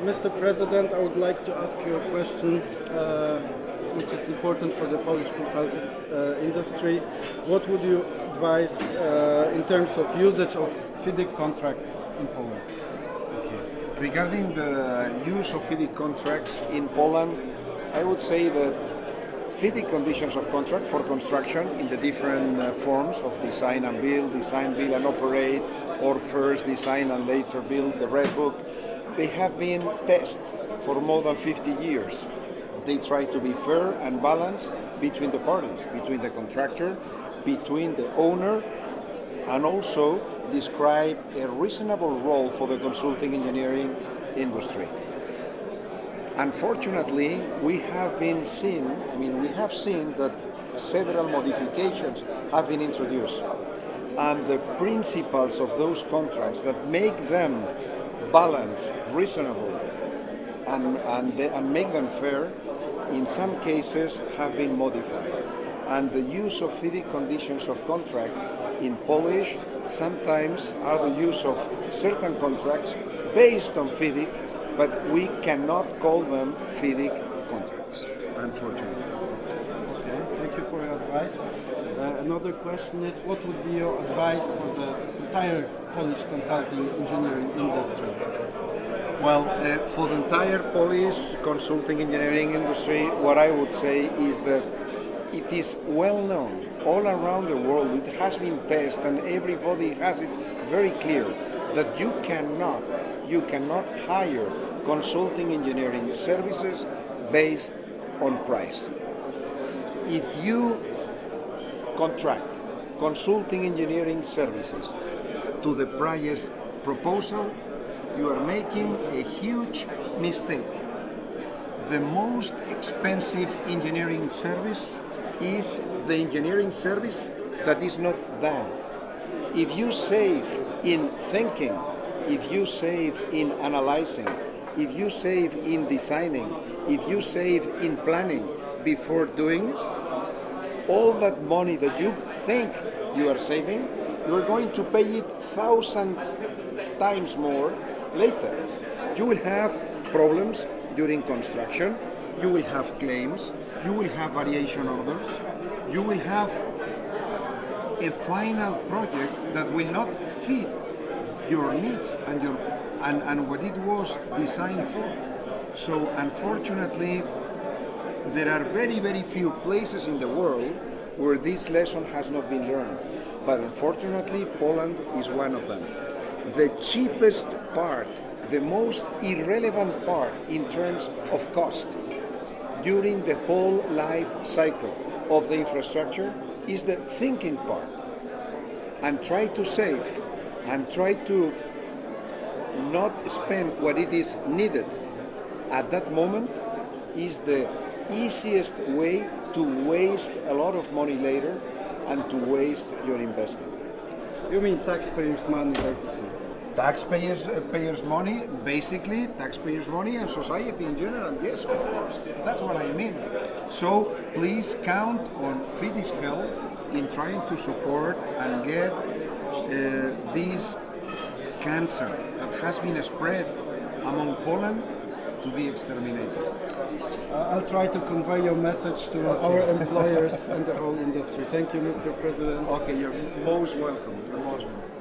Mr. President, I would like to ask you a question which is important for the Polish consulting industry. What would you advise in terms of usage of FIDIC contracts in Poland? Okay. Regarding the use of FIDIC contracts in Poland, I would say that FIDIC conditions of contract for construction in the different forms of design and build and operate, or first design and later build, the Red Book, they have been tested for more than 50 years. They try to be fair and balanced between the parties, between the contractor, between the owner, and also describe a reasonable role for the consulting engineering industry. Unfortunately, we have seen that several modifications have been introduced, and the principles of those contracts that make them balanced, reasonable, and make them fair, in some cases have been modified. And the use of FIDIC conditions of contract in Polish sometimes are the use of certain contracts based on FIDIC, but we cannot call them FIDIC contracts, unfortunately. Okay, thank you for your advice. Another question is, what would be your advice for the entire Polish consulting engineering industry? Well, for the entire Polish consulting engineering industry, what I would say is that it is well known all around the world. It has been tested, and everybody has it very clear that you cannot hire consulting engineering services based on price. If you contract consulting engineering services to the price proposal, you are making a huge mistake. The most expensive engineering service is the engineering service that is not done. If you save in thinking, if you save in analyzing, if you save in designing, if you save in planning before doing, all that money that you think you are saving, you are going to pay it thousands times more later. You will have problems during construction, you will have claims, you will have variation orders, you will have a final project that will not fit your needs and what it was designed for. So unfortunately, there are very, very few places in the world where this lesson has not been learned. But unfortunately, Poland is one of them. The cheapest part, the most irrelevant part in terms of cost during the whole life cycle of the infrastructure is the thinking part. And try to save and try to not spend what it is needed at that moment is the easiest way to waste a lot of money later and to waste your investment. You mean taxpayers' money, basically? Taxpayers' money, basically, taxpayers' money and society in general, yes, of course. That's what I mean. So please count on FIDIC's help in trying to support and get this cancer that has been spread among Poland to be exterminated. I'll try to convey your message to our employers and the whole industry. Thank you, Mr. President. Okay, you're most welcome. You're most welcome.